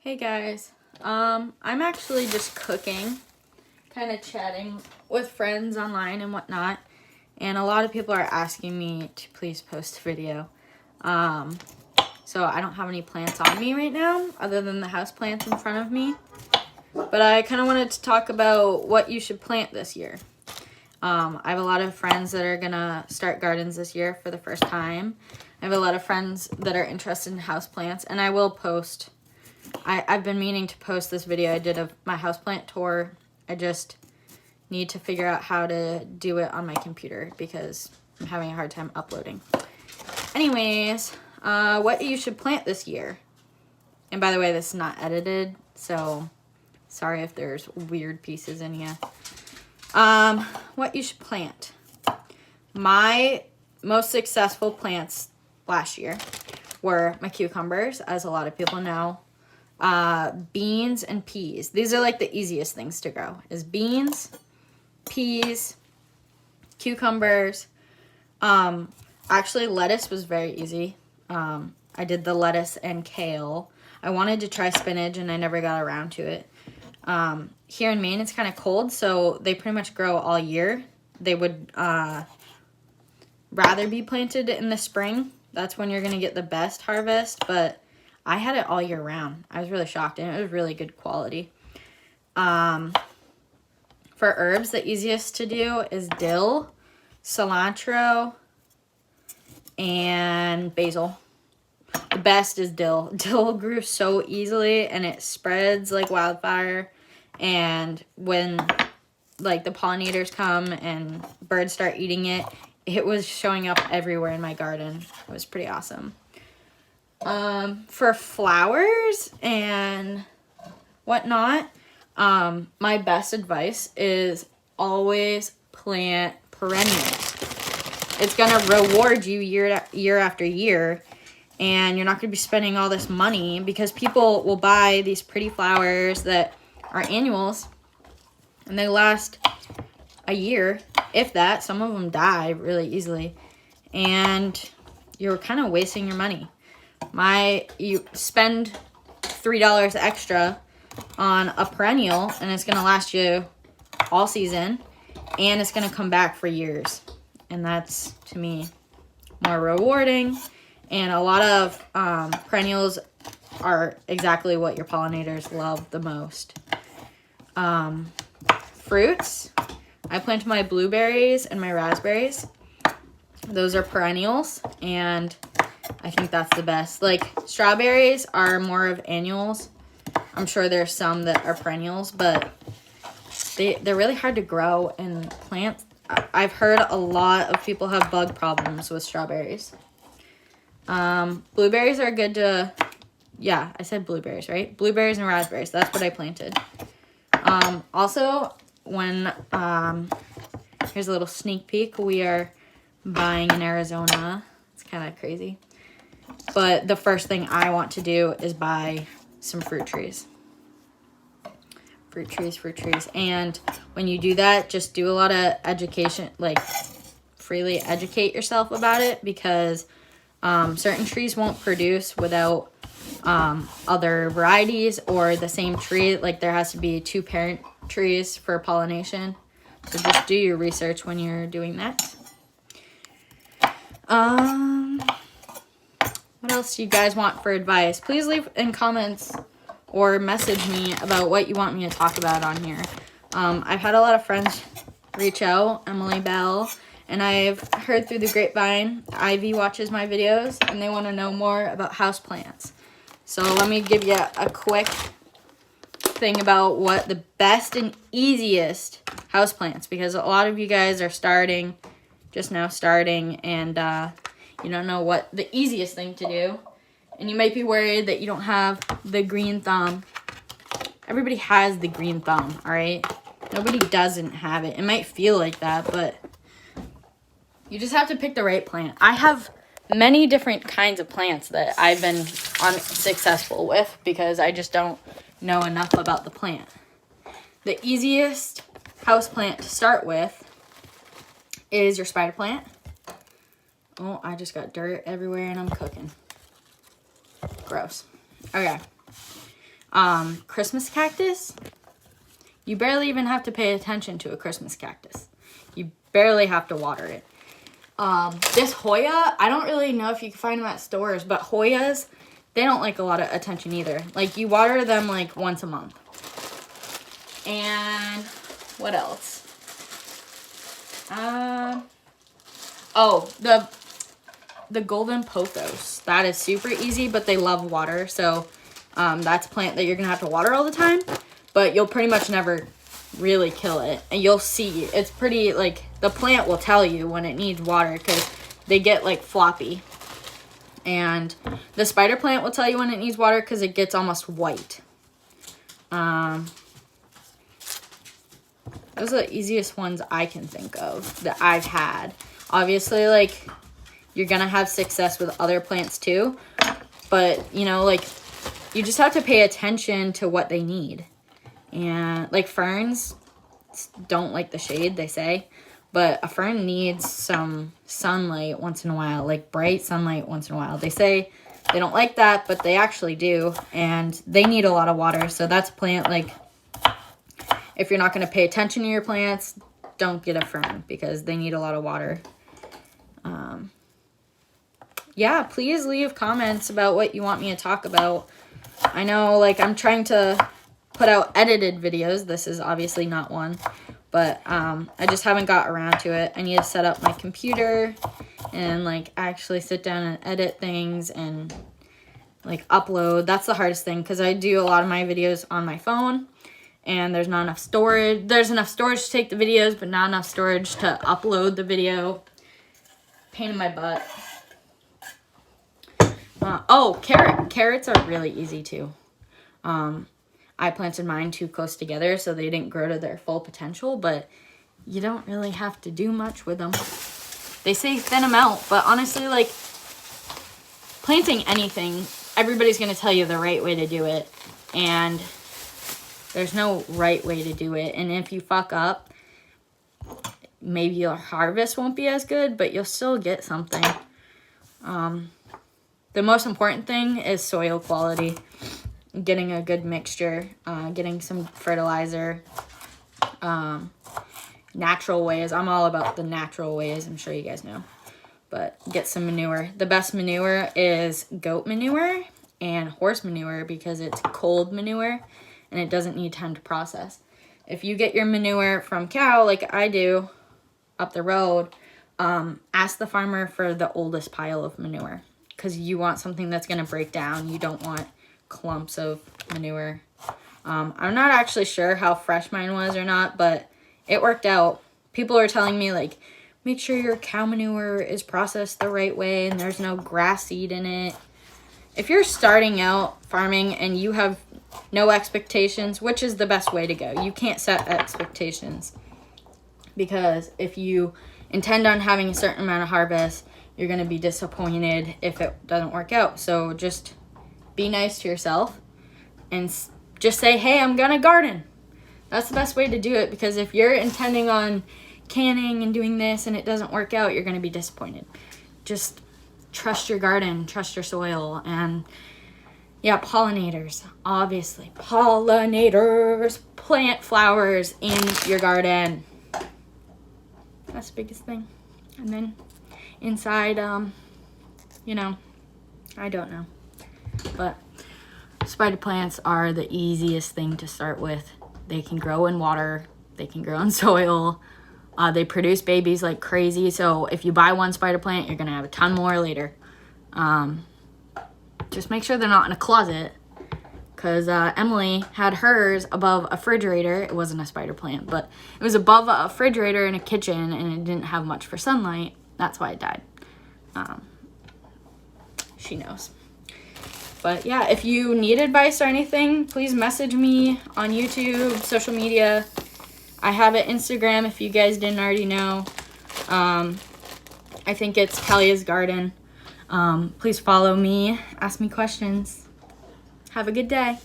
Hey guys, I'm actually just cooking, kind of chatting with friends online and whatnot, and a lot of people are asking me to please post a video. So I don't have any plants on me right now, other than the house plants in front of me, but I kind of wanted to talk about what you should plant this year. I have a lot of friends that are gonna start gardens this year for the first time. I have a lot of friends that are interested in houseplants, and I will post. I've been meaning to post this video I did of my houseplant tour. I just need to figure out how to do it on my computer because I'm having a hard time uploading. Anyways, what you should plant this year. And by the way, this is not edited, so sorry if there's weird pieces in here. What you should plant. My most successful plants last year were my cucumbers, as a lot of people know. Beans and peas. These are like the easiest things to grow, is beans, peas, cucumbers. Actually lettuce was very easy. I did the lettuce and kale. I wanted to try spinach and I never got around to it. Here in Maine it's kind of cold, so they pretty much grow all year. They would rather be planted in the spring. That's when you're gonna get the best harvest, but I had it all year round. I was really shocked, and it was really good quality. For herbs, the easiest to do is dill, cilantro, and basil. The best is dill. Dill grew so easily, and it spreads like wildfire. And when like the pollinators come and birds start eating it, it was showing up everywhere in my garden. It was pretty awesome. For flowers and whatnot, my best advice is always plant perennials. It's gonna reward you year after year, and you're not gonna be spending all this money because people will buy these pretty flowers that are annuals and they last a year, if that. Some of them die really easily, and you're kind of wasting your money. You spend $3 extra on a perennial and it's gonna last you all season, and it's gonna come back for years, and that's, to me, more rewarding. And a lot of perennials are exactly what your pollinators love the most. Fruits, I planted my blueberries and my raspberries. Those are perennials, and I think that's the best. Like, strawberries are more of annuals. I'm sure there's some that are perennials, but they're really hard to grow and plant. I've heard a lot of people have bug problems with strawberries. Blueberries are good to, yeah, I said blueberries, right? Blueberries and raspberries, that's what I planted. Also, when, here's a little sneak peek. We are buying in Arizona. It's kind of crazy. But the first thing I want to do is buy some fruit trees. Fruit trees. And when you do that, just do a lot of education, like freely educate yourself about it, because certain trees won't produce without other varieties or the same tree. Like, there has to be 2 parent trees for pollination. So just do your research when you're doing that. What else do you guys want for advice? Please leave in comments or message me about what you want me to talk about on here. I've had a lot of friends reach out, Emily Bell, and I've heard through the grapevine, Ivy watches my videos, and they want to know more about houseplants. So let me give you a quick thing about what the best and easiest houseplants, because a lot of you guys are just now starting, and you don't know what the easiest thing to do. And you might be worried that you don't have the green thumb. Everybody has the green thumb, all right? Nobody doesn't have it. It might feel like that, but you just have to pick the right plant. I have many different kinds of plants that I've been unsuccessful with because I just don't know enough about the plant. The easiest house plant to start with is your spider plant. Oh, I just got dirt everywhere and I'm cooking. Gross. Okay. Christmas cactus, you barely even have to pay attention to a Christmas cactus. You barely have to water it. This Hoya, I don't really know if you can find them at stores, but Hoyas, they don't like a lot of attention either. Like, you water them like once a month. And what else? Oh, the golden pothos. That is super easy, but they love water. So that's a plant that you're gonna have to water all the time, but you'll pretty much never really kill it. And you'll see, it's pretty, like, the plant will tell you when it needs water because they get like floppy. And the spider plant will tell you when it needs water because it gets almost white. Those are the easiest ones I can think of that I've had. Obviously, like, you're gonna have success with other plants too, but, you know, like, you just have to pay attention to what they need. And, like, ferns don't like the shade, they say, but a fern needs some sunlight once in a while, like bright sunlight once in a while. They say they don't like that, but they actually do, and they need a lot of water. So that's a plant, like, if you're not going to pay attention to your plants, don't get a fern because they need a lot of water. Yeah, please leave comments about what you want me to talk about. I know, like, I'm trying to put out edited videos. This is obviously not one, but I just haven't got around to it. I need to set up my computer and, like, actually sit down and edit things and, like, upload. That's the hardest thing because I do a lot of my videos on my phone and there's not enough storage. There's enough storage to take the videos, but not enough storage to upload the video. Pain in my butt. Oh, carrots are really easy too. I planted mine too close together, so they didn't grow to their full potential, but you don't really have to do much with them. They say thin them out, but honestly, like, planting anything, everybody's going to tell you the right way to do it, and there's no right way to do it. And if you fuck up, maybe your harvest won't be as good, but you'll still get something. The most important thing is soil quality. Getting a good mixture, getting some fertilizer, natural ways. I'm all about the natural ways. I'm sure you guys know. But get some manure. The best manure is goat manure and horse manure because it's cold manure and it doesn't need time to process. If you get your manure from cow, like I do, up the road, ask the farmer for the oldest pile of manure because you want something that's going to break down. You don't want clumps of manure. I'm not actually sure how fresh mine was or not, but it worked out. People are telling me, like, make sure your cow manure is processed the right way and there's no grass seed in it. If you're starting out farming and you have no expectations, which is the best way to go, you can't set expectations because if you intend on having a certain amount of harvest, you're going to be disappointed if it doesn't work out. So just be nice to yourself and just say, hey, I'm going to garden. That's the best way to do it because if you're intending on canning and doing this and it doesn't work out, you're going to be disappointed. Just trust your garden, trust your soil, and yeah, pollinators, obviously. Pollinators, plant flowers in your garden. That's the biggest thing. And then inside, you know, I don't know. But spider plants are the easiest thing to start with. They can grow in water. They can grow in soil. They produce babies like crazy. So if you buy one spider plant, you're going to have a ton more later. Just make sure they're not in a closet. Because Emily had hers above a refrigerator. It wasn't a spider plant, but it was above a refrigerator in a kitchen, and it didn't have much for sunlight. That's why it died. She knows. But yeah, if you need advice or anything, please message me on YouTube, social media. I have an Instagram if you guys didn't already know. I think it's Kalia's Garden. Please follow me, ask me questions. Have a good day.